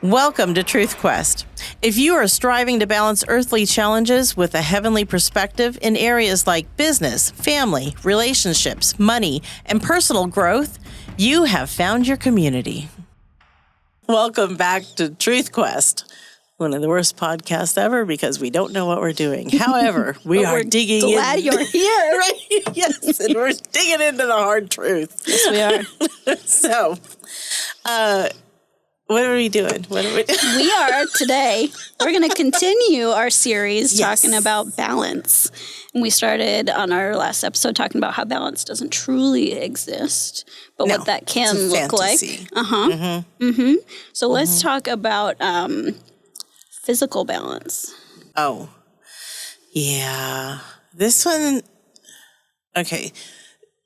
Welcome to Truth Quest. If you are striving to balance earthly challenges with a heavenly perspective in areas like business, family, relationships, money, and personal growth, you have found your community. Welcome back to Truth Quest, one of the worst podcasts ever because we don't know what we're doing. However, we are digging in. Glad you're here. Right? Yes, and we're digging into the hard truth. Yes, we are. So, what are we doing? We are today. We're going to continue our series Yes. talking about balance. And we started on our last episode talking about how balance doesn't truly exist, but No, what that can it's a look fantasy. like. So let's talk about physical balance. Oh, yeah. This one, okay.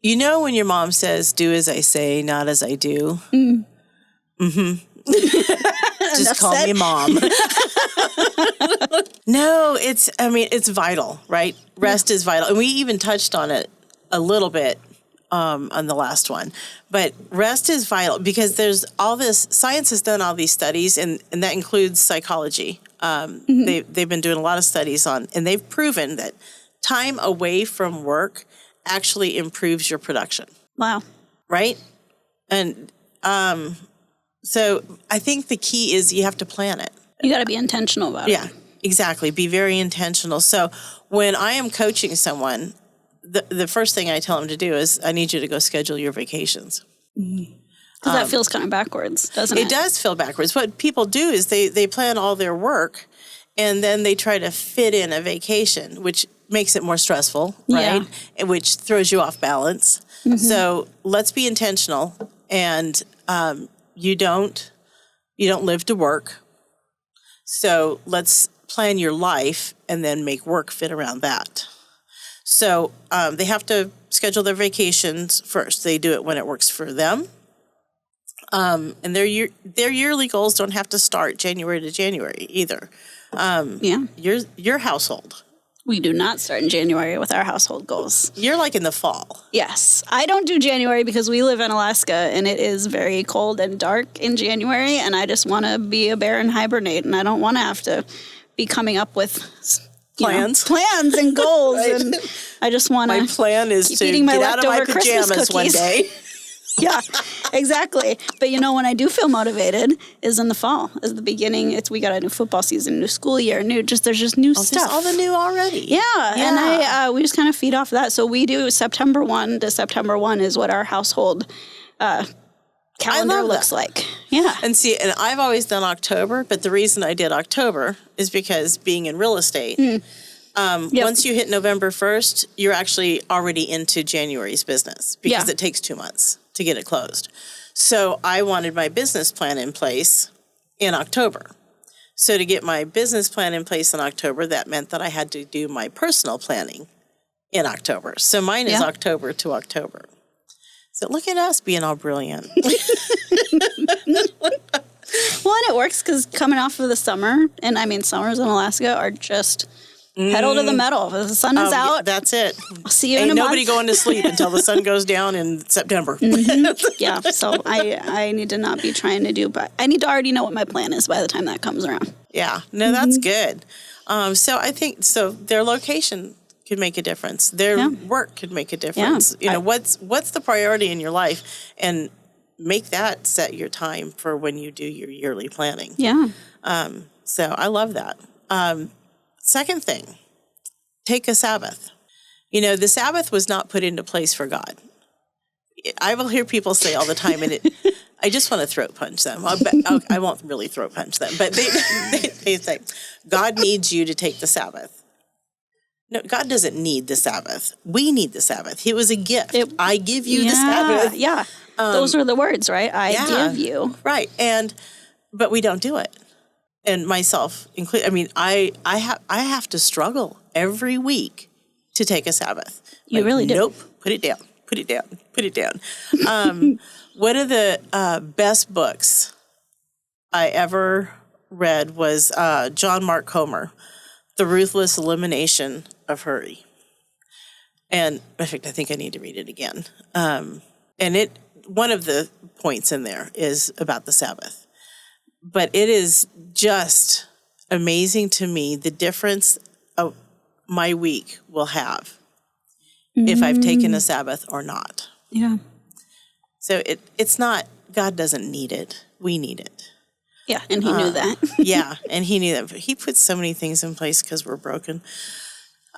You know when your mom says, do as I say, not as I do? Just call me mom. No, it's vital, right? Rest is vital. And we even touched on it a little bit on the last one. But rest is vital because there's all this, science has done all these studies, and that includes psychology. They've been doing a lot of studies on, and they've proven that time away from work actually improves your production, Wow. right? And so I think the key is you have to plan it. You got to be intentional about Yeah, it. exactly. Be very intentional. So when I am coaching someone, the first thing I tell them to do is I need you to go schedule your vacations. Because that feels kind of backwards, doesn't it? It does feel backwards. What people do is they plan all their work and then they try to fit in a vacation, which makes it more stressful, right? Yeah. And which throws you off balance. So let's be intentional, and you don't live to work. So let's plan your life and then make work fit around that. So they have to schedule their vacations first. They do it when it works for them. And their yearly goals don't have to start January to January either. Yeah. Your household. We do not start in January with our household goals. You're like in the fall. Yes. I don't do January because we live in Alaska and it is very cold and dark in January, and I just want to be a bear and hibernate, and I don't want to have to be coming up with Plans. plans and goals. Right. And I just want My to plan is keep to eating my get out of my leftover Christmas pajamas one cookies. day. Yeah, exactly. But when I do feel motivated is in the fall, is the beginning. We got a new football season, new school year, there's just new stuff. Just all the new already. Yeah, and we just kind of feed off of that. So we do September 1 to September 1 is what our household calendar looks like. Yeah. And I've always done October, but the reason I did October is because being in real estate, once you hit November 1st, you're actually already into January's business because it takes 2 months to get it closed. So I wanted my business plan in place in October. So to get my business plan in place in October, that meant that I had to do my personal planning in October. So mine is October to October. So look at us being all brilliant. Well, and it works because coming off of the summer, and summers in Alaska are just pedal to the metal. If the sun is out, That's it. I'll see you Ain't in a nobody month. going to sleep until the sun goes down in September. Yeah, so I need to not be trying to do, but I need to already know what my plan is by the time that comes around. Yeah, no, that's good. So I think their location could make a difference. Their work could make a difference. What's the priority in your life, and make that set your time for when you do your yearly planning. Yeah. So I love that. Second thing, take a Sabbath. The Sabbath was not put into place for God. I will hear people say all the time, and I just want to throat punch them. I won't really throat punch them, but they say, God needs you to take the Sabbath. No, God doesn't need the Sabbath. We need the Sabbath. It was a gift. I give you the Sabbath. Yeah, those are the words, right? I give you. Right, but we don't do it. And myself included. I have to struggle every week to take a Sabbath. You really do. Nope. Put it down. Put it down. Put it down. One of the best books I ever read was John Mark Comer, The Ruthless Elimination of Hurry. And in fact, I think I need to read it again. And one of the points in there is about the Sabbath. But it is just amazing to me the difference of my week will have if I've taken a Sabbath or not. Yeah. So it's not, God doesn't need it. We need it. Yeah, and he knew that. Yeah, and he knew that. He put so many things in place because we're broken.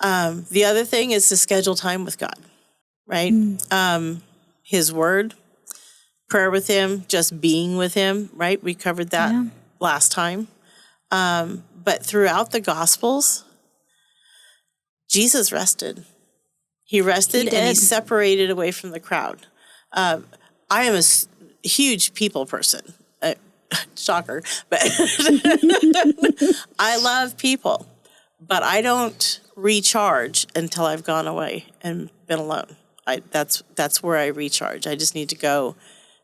The other thing is to schedule time with God, right? His word, prayer with him, just being with him, right? We covered that last time. But throughout the Gospels, Jesus rested. He rested and he separated away from the crowd. I am a huge people person. Shocker. But I love people, but I don't recharge until I've gone away and been alone. That's where I recharge. I just need to go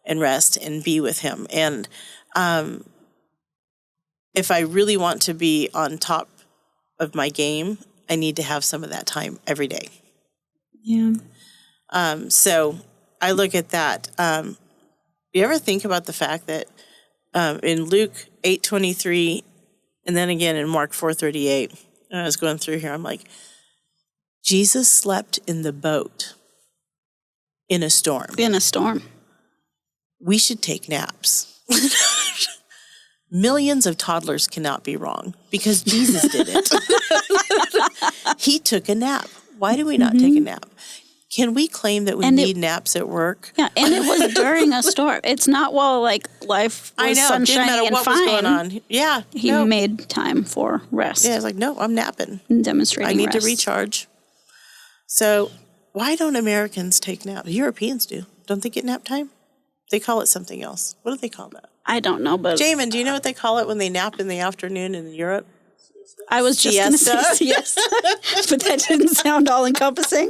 and rest and be with him. And if I really want to be on top of my game, I need to have some of that time every day. Yeah. So I look at that. You ever think about the fact that in Luke 8:23, and then again in Mark 4:38, and I was going through here, I'm like, Jesus slept in the boat in a storm. In a storm. We should take naps. Millions of toddlers cannot be wrong because Jesus did it. He took a nap. Why do we not take a nap? Can we claim that we need naps at work? Yeah, and it was during a storm. It's not while like life was sunshiny and fine. Was going on. Yeah, he made time for rest. Yeah, it's like, no, I'm napping. And demonstrating I need to recharge. So why don't Americans take naps? Europeans do. Don't they get nap time? They call it something else. What do they call that? I don't know, but Jamin, do you know what they call it when they nap in the afternoon in Europe? I was just going to say siesta, but that didn't sound all encompassing.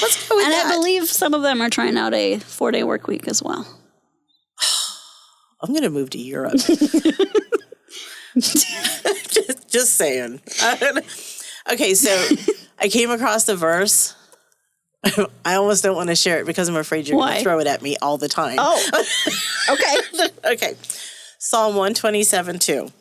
Let's go with that. I believe some of them are trying out a 4-day work week as well. I'm going to move to Europe. just saying. Okay, so I came across the verse. I almost don't want to share it because I'm afraid you're going to throw it at me all the time. Oh, okay. Okay. Psalm 127:2.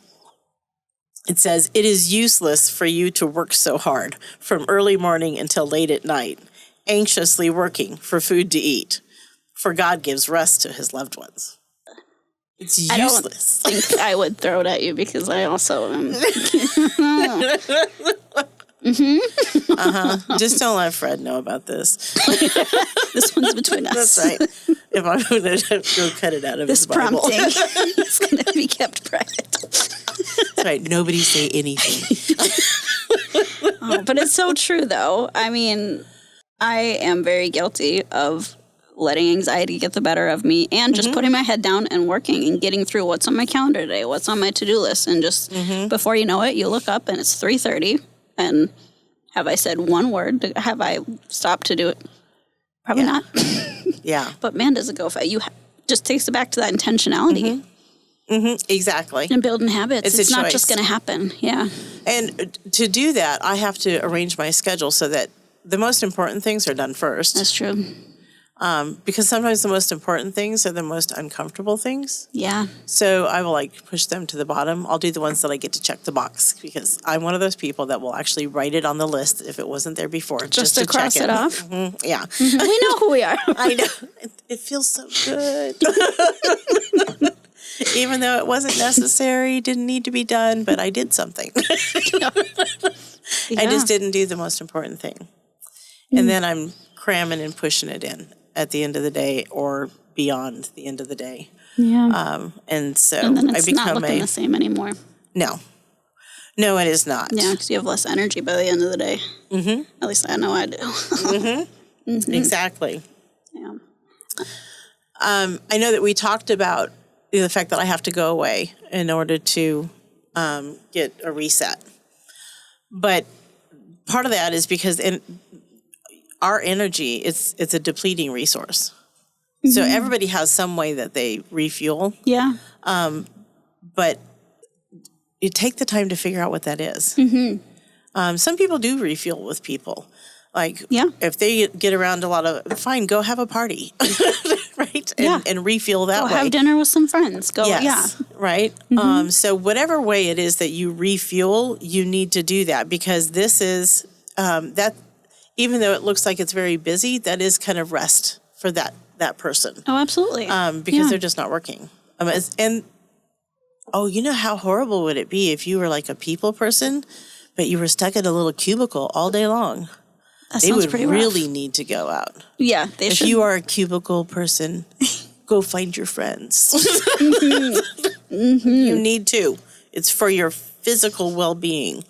It says, "It is useless for you to work so hard from early morning until late at night, anxiously working for food to eat, for God gives rest to his loved ones." It's useless. I don't think I would throw it at you because I also am. Just don't let Fred know about this. This one's between us. That's right. If I'm going to go cut it out of his Bible. This prompting is going to be kept private. That's right. Nobody say anything. But it's so true, though. I mean, I am very guilty of letting anxiety get the better of me and just putting my head down and working and getting through what's on my calendar today, what's on my to-do list. And just before you know it, you look up and it's 3:30. And have I said one word? Have I stopped to do it? Probably not. Yeah. But man, does it go fast. Just takes it back to that intentionality. Exactly. And building habits. It's not choice. just going to happen. Yeah. And to do that, I have to arrange my schedule so that the most important things are done first. That's true. Because sometimes the most important things are the most uncomfortable things. Yeah. So I will push them to the bottom. I'll do the ones that I get to check the box because I'm one of those people that will actually write it on the list if it wasn't there before. Just to cross check it off? Yeah. We know who we are. I know. It feels so good. Even though it wasn't necessary, didn't need to be done, but I did something. Yeah. I just didn't do the most important thing. And then I'm cramming and pushing it in at the end of the day or beyond the end of the day. Yeah. And so and then it's I become not looking the same anymore. No, it is not. Yeah, because you have less energy by the end of the day. At least I know I do. Exactly. Yeah. I know that we talked about the fact that I have to go away in order to get a reset. But part of that is because our energy, it's a depleting resource. So everybody has some way that they refuel. Yeah. But you take the time to figure out what that is. Some people do refuel with people. Like, Yeah. if they get around a lot of, fine, go have a party, right? And refuel that Go way. have dinner with some friends. Go, Yes, yeah. right? So whatever way it is that you refuel, you need to do that, because this is, that, even though it looks like it's very busy, that is kind of rest for that person. Oh, absolutely. Because they're just not working. And you know how horrible would it be if you were like a people person, but you were stuck in a little cubicle all day long? That They sounds would pretty rough. really need to go out. Yeah, they If should. you are a cubicle person, go find your friends. You need to. It's for your physical well-being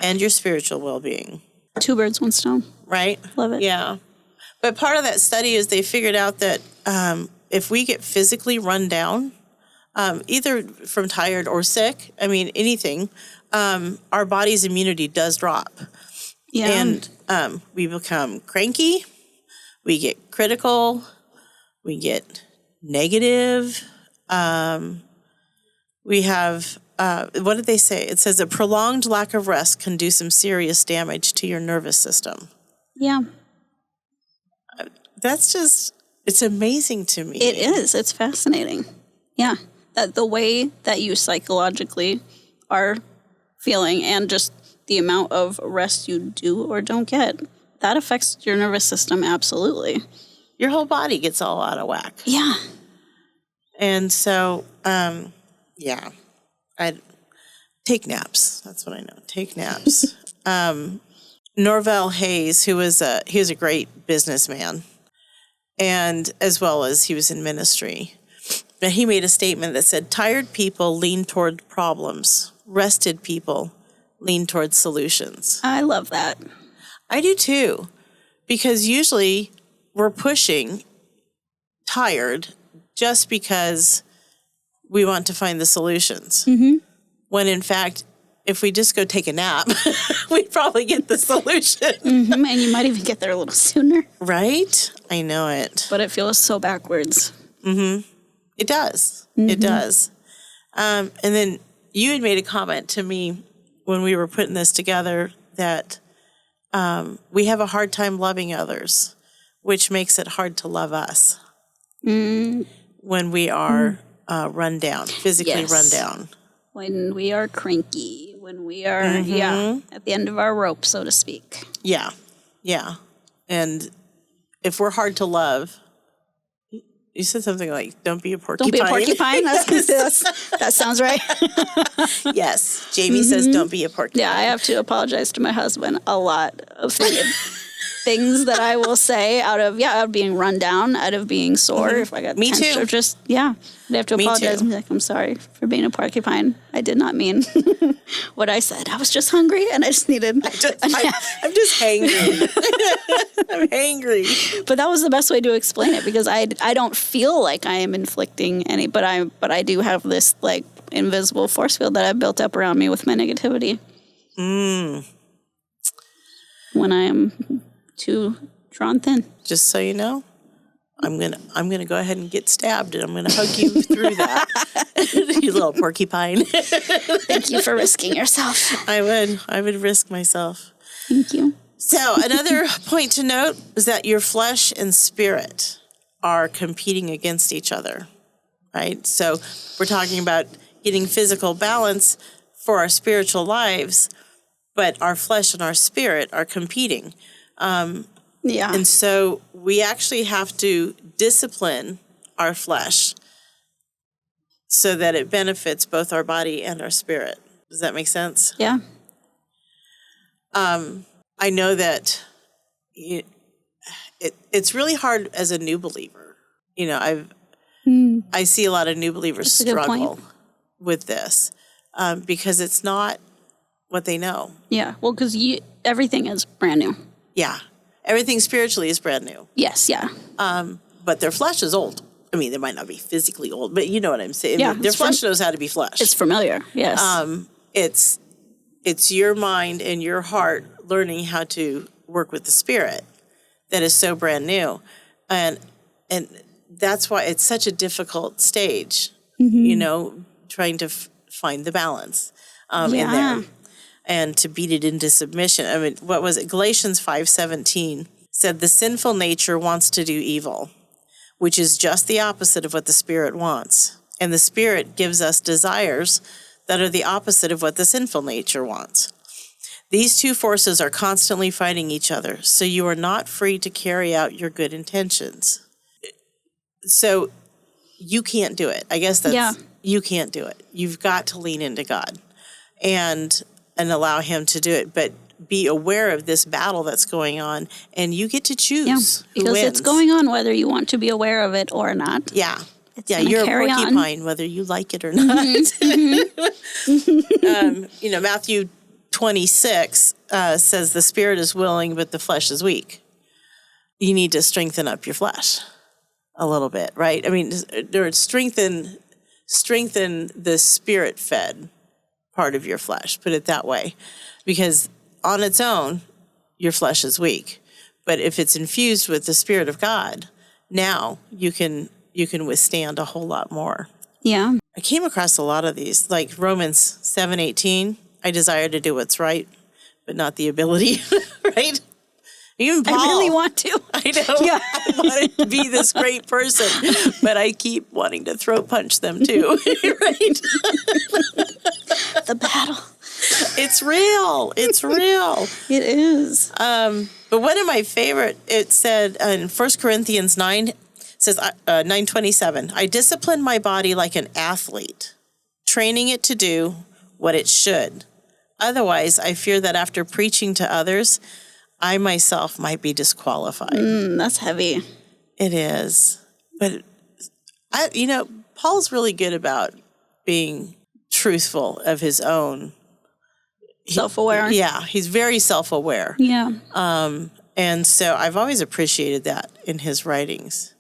and your spiritual well-being. 2 birds, 1 stone. Right? Love it. Yeah. But part of that study is they figured out that if we get physically run down, either from tired or sick, I mean, anything, our body's immunity does drop. Yeah. And we become cranky, we get critical, we get negative. We have, what did they say? It says a prolonged lack of rest can do some serious damage to your nervous system. Yeah. That's just, it's amazing to me. It is. It's fascinating. Yeah. That the way that you psychologically are feeling and just the amount of rest you do or don't get, that affects your nervous system absolutely. Your whole body gets all out of whack. Yeah. And so, I take naps. That's what I know. Take naps. Norvell Hayes, he was a great businessman, and as well as he was in ministry. But he made a statement that said, tired people lean toward problems. Rested people lean toward solutions. I love that. I do too, because usually we're pushing tired just because we want to find the solutions. Mm-hmm. When in fact, if we just go take a nap, we'd probably get the solution. Mm-hmm. And you might even get there a little sooner. Right? I know it. But it feels so backwards. Mm-hmm. It does. Mm-hmm. It does. And then you had made a comment to me when we were putting this together that we have a hard time loving others, which makes it hard to love us when we are run down, physically run down. When we are cranky, when we are, at the end of our rope, so to speak. Yeah, yeah. And if we're hard to love, you said something like, don't be a porcupine. Don't be a porcupine? That sounds right. Yes. Jamie says, don't be a porcupine. Yeah, I have to apologize to my husband a lot of things that I will say out of being run down, out of being sore. If I got Me tensed too. Or just, I'd have to apologize and be like, I'm sorry for being a porcupine. I did not mean what I said. I was just hungry and I just needed. I'm just hangry. I'm hangry. But that was the best way to explain it, because I don't feel like I am inflicting any, but I do have this like invisible force field that I've built up around me with my negativity. When I am too drawn thin. Just so you know, I'm gonna go ahead and get stabbed, and I'm gonna hug you through that. You little porcupine. Thank you for risking yourself. I would risk myself. Thank you. So another point to note is that your flesh and spirit are competing against each other, right? So we're talking about getting physical balance for our spiritual lives, but our flesh and our spirit are competing. And so we actually have to discipline our flesh so that it benefits both our body and our spirit. Does that make sense? Yeah. I know that it's really hard as a new believer. You know, I see a lot of new believers struggle with this because it's not what they know. Yeah. Well, because everything is brand new. Yeah. Everything spiritually is brand new. Yes, yeah. But their flesh is old. I mean, they might not be physically old, but you know what I'm saying. Yeah, Their flesh knows how to be flesh. It's familiar, yes. It's your mind and your heart learning how to work with the spirit that is so brand new. And that's why it's such a difficult stage, you know, trying to find the balance in there. and to beat it into submission. I mean, what was it? Galatians 5:17 said the sinful nature wants to do evil, which is just the opposite of what the Spirit wants. And the Spirit gives us desires that are the opposite of what the sinful nature wants. These two forces are constantly fighting each other, so you are not free to carry out your good intentions. So you can't do it. I guess that's, you can't do it. You've got to lean into God and allow him to do it. But be aware of this battle that's going on, and you get to choose who because wins. it's going on whether you want to be aware of it or not. Yeah. It's You're a carry porcupine, whether you like it or not. Matthew 26 says the spirit is willing, but the flesh is weak. You need to strengthen up your flesh a little bit, right? I mean, strengthen the spirit-fed part of your flesh, put it that way. Because on its own, your flesh is weak. But if it's infused with the Spirit of God, now you can withstand a whole lot more. Yeah. I came across a lot of these, like Romans 7:18. I desire to do what's right, but not the ability, right? Even Paul. I really want to. I know. Yeah. I wanted to be this great person, but I keep wanting to throat punch them too, right? The battle. It's real. It's real. It is. But one of my favorite, it said in 1 Corinthians 9, says 9:27, I discipline my body like an athlete, training it to do what it should. Otherwise, I fear that after preaching to others, I myself might be disqualified. That's heavy. It is. But, Paul's really good about being truthful of his own. Self-aware. He's very self-aware. Yeah. And so I've always appreciated that in his writings.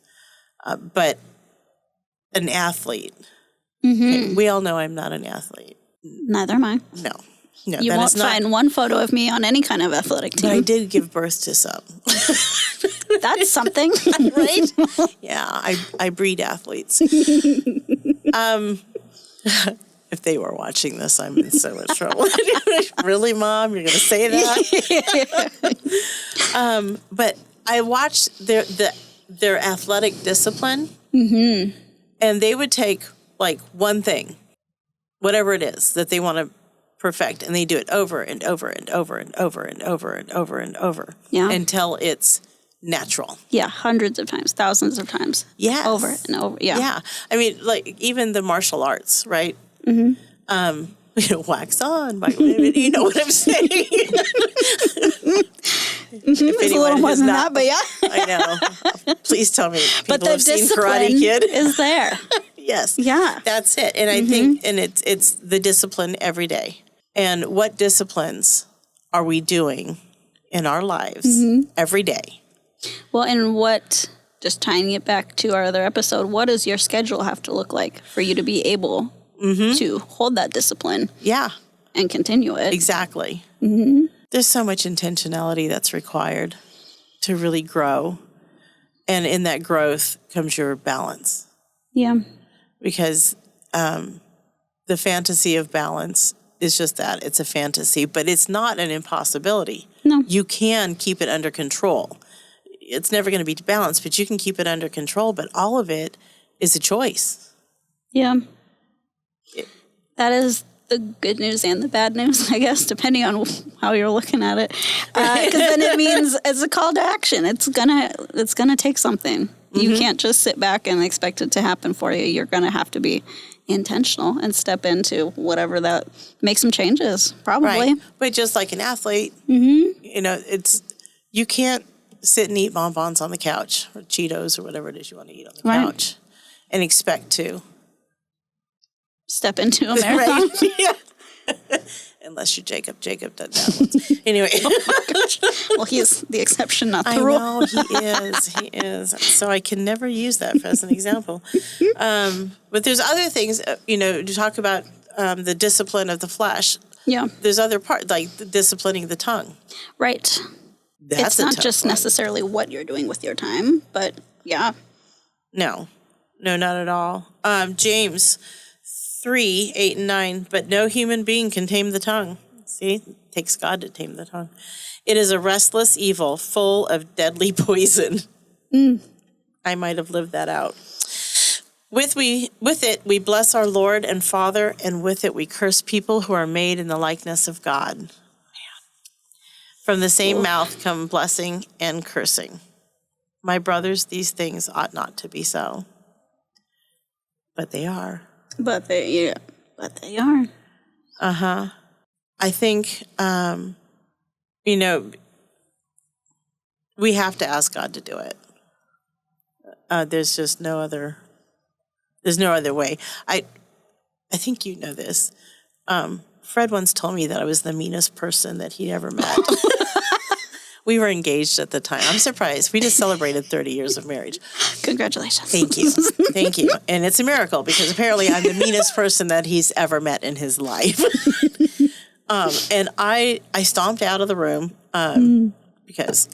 But an athlete, we all know I'm not an athlete. Neither am I. No, you won't find one photo of me on any kind of athletic team. But I did give birth to some. That's something. Right? Yeah, I breed athletes. If they were watching this, I'm in so much trouble. Really, Mom? You're going to say that? But I watched their athletic discipline, and they would take like one thing, whatever it is that they want to perfect, and they do it over and over and over and over and over and over and over until it's natural. Yeah, hundreds of times, thousands of times. Yes. Over and over. Yeah. Yeah. I mean, like even the martial arts, right? Wax on, you know what I'm saying? It's a little more than that, but yeah. I know. Please tell me people but the have seen discipline Karate Kid. is there. Yes. Yeah. That's it. And I think, and it's the discipline every day. And what disciplines are we doing in our lives every day? Well, and just tying it back to our other episode, what does your schedule have to look like for you to be able to hold that discipline? Yeah. And continue it. Exactly. There's so much intentionality that's required to really grow. And in that growth comes your balance. Yeah. Because the fantasy of balance is just that. It's a fantasy, but it's not an impossibility. No. You can keep it under control. It's never going to be balanced, but you can keep it under control. But all of it is a choice. Yeah. That is the good news and the bad news, I guess, depending on how you're looking at it. Because then it means it's a call to action. It's gonna take something. You can't just sit back and expect it to happen for you. You're gonna have to be intentional and step into whatever that, make some changes, probably. Right. But just like an athlete, you can't sit and eat bonbons on the couch or Cheetos or whatever it is you want to eat on the couch and expect to step into a marathon. Right? Yeah. Unless you're Jacob. Jacob does that once. Anyway. Well, he's the exception, not the rule. I know, he is. So I can never use that as an example. But there's other things, to talk about the discipline of the flesh. Yeah. There's other parts, like the disciplining the tongue. Right. That's it's not just necessarily what you're doing with your time, but yeah. No, not at all. James 3:8 and 9. But no human being can tame the tongue. See, it takes God to tame the tongue. It is a restless evil full of deadly poison. I might have lived that out. With it, we bless our Lord and Father, and with it, we curse people who are made in the likeness of God. Man. From the same mouth come blessing and cursing. My brothers, these things ought not to be so. But they are. But they are. Uh-huh. I think, we have to ask God to do it. There's just no other way. I think you know this. Fred once told me that I was the meanest person that he'd ever met. We were engaged at the time. I'm surprised. We just celebrated 30 years of marriage. Congratulations. Thank you. Thank you. And it's a miracle because apparently I'm the meanest person that he's ever met in his life. And I stomped out of the room because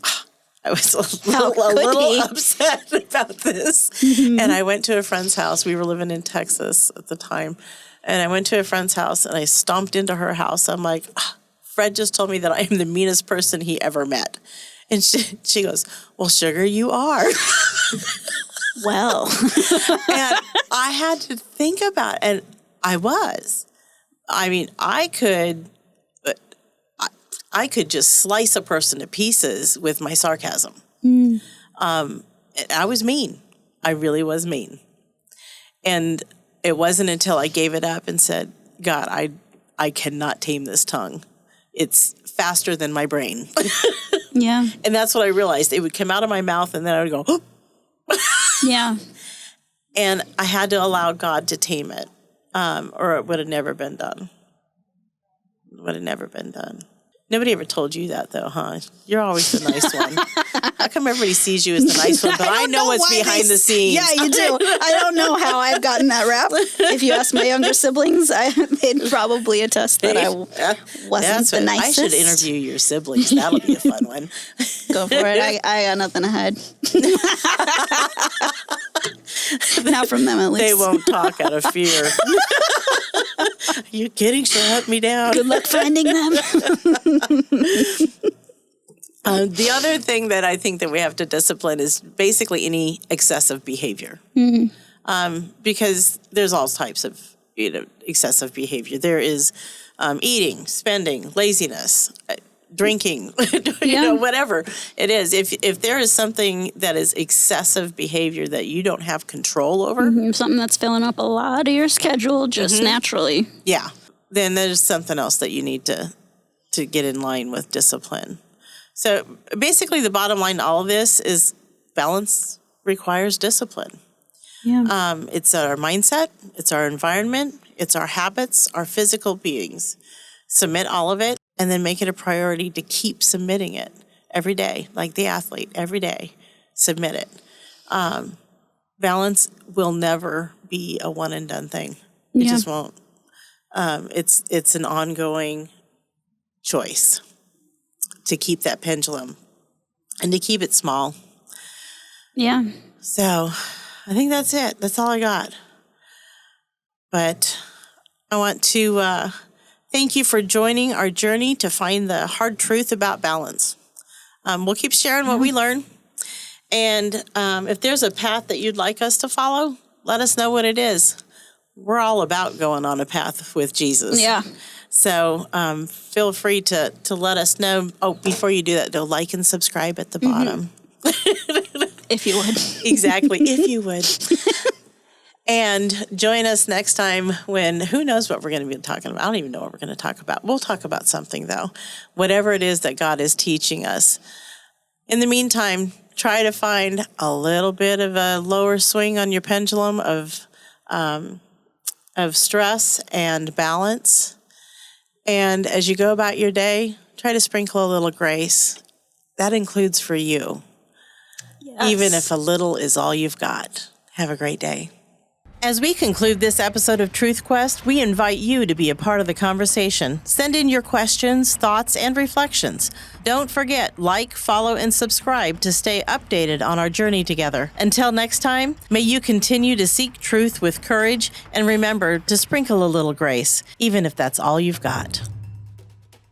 I was a little upset about this. And I went to a friend's house. We were living in Texas at the time. And I went to a friend's house and I stomped into her house. I'm like, Fred just told me that I am the meanest person he ever met. And she goes, well, sugar, you are. Well. And I had to think about it. And I was. I mean, I could just slice a person to pieces with my sarcasm. I was mean. I really was mean. And it wasn't until I gave it up and said, God, I cannot tame this tongue. It's faster than my brain. Yeah. And that's what I realized. It would come out of my mouth and then I would go, oh. Yeah. And I had to allow God to tame it, or it would have never been done. Nobody ever told you that, though, huh? You're always the nice one. How come everybody sees you as the nice one, but I know what's behind the scenes? Yeah, you do. I don't know how I've gotten that rap. If you ask my younger siblings, they'd probably attest that I wasn't the nicest. I should interview your siblings. That'll be a fun one. Go for it. I got nothing to hide. Not from them, at least. They won't talk out of fear. Are you kidding? She'll hunt me down. Good luck finding them. The other thing that I think that we have to discipline is basically any excessive behavior. Because there's all types of excessive behavior. There is eating, spending, laziness, drinking, whatever it is. If there is something that is excessive behavior that you don't have control over. Something that's filling up a lot of your schedule just naturally. Yeah. Then there's something else that you need to get in line with discipline. So basically the bottom line to all of this is balance requires discipline. Yeah. It's our mindset, it's our environment, it's our habits, our physical beings. Submit all of it and then make it a priority to keep submitting it every day, like the athlete, every day, submit it. Balance will never be a one and done thing. It just won't. It's an ongoing choice to keep that pendulum and to keep it small. Yeah. So I think that's it. That's all I got. But I want to thank you for joining our journey to find the hard truth about balance. We'll keep sharing what we learn. And if there's a path that you'd like us to follow, let us know what it is. We're all about going on a path with Jesus. Yeah. So feel free to let us know. Oh, before you do that, though, like and subscribe at the bottom. If you would. Exactly, if you would. And join us next time when, who knows what we're going to be talking about. I don't even know what we're going to talk about. We'll talk about something, though. Whatever it is that God is teaching us. In the meantime, try to find a little bit of a lower swing on your pendulum of stress and balance. And as you go about your day, try to sprinkle a little grace. That includes for you. Yes. Even if a little is all you've got. Have a great day. As we conclude this episode of Truth Quest, we invite you to be a part of the conversation. Send in your questions, thoughts, and reflections. Don't forget, like, follow, and subscribe to stay updated on our journey together. Until next time, may you continue to seek truth with courage, and remember to sprinkle a little grace, even if that's all you've got.